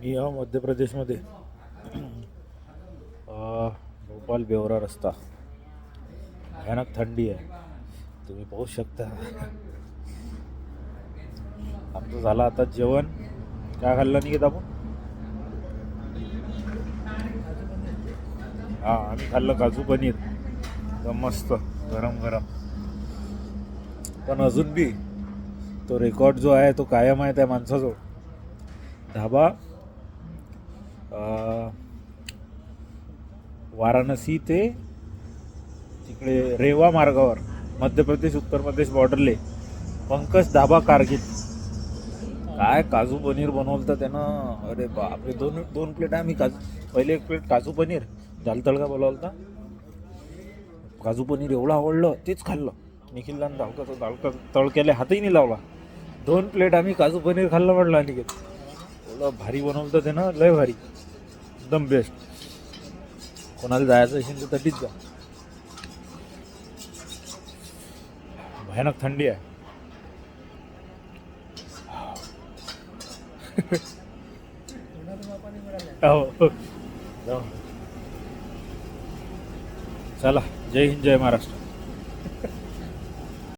मी मध्य प्रदेशमध्ये भोपाल बेवरा रस्ता. भयानक थंडी आहे, तुम्ही पाहू शकता. आमचं झालं आता जेवण. काय खाल्लं निघत आपण? हां, आम्ही खाल्लं काजू पनीर. एकदम मस्त गरम गरम. पण अजून बी तो रेकॉर्ड जो आहे तो कायम आहे त्या माणसाजवळ. धाबा वाराणसी ते तिकडे रेवा मार्गावर, मध्य प्रदेश उत्तर प्रदेश बॉर्डरले पंकज धाबा कारगिल. काय काजू पनीर बनवलं तर त्यानं, अरे बापरे. दोन प्लेट आम्ही पहिले एक प्लेट काजू पनीर दाल तडका बोलावला होता. काजू पनीर एवढं आवडलं, तेच खाल्लं. निखिलला दाल तडक्याला हातही नाही लावला. 2 प्लेट आम्ही काजू पनीर खाल्लं म्हटलं. आणि एवढं भारी बनवलं तर त्यानं, लय भारी, एकदम बेस्ट. कोणाला जायचं असेल तर तटीच जा. भयानक थंडी आहे. हो. चला, जय हिंद, जय महाराष्ट्र.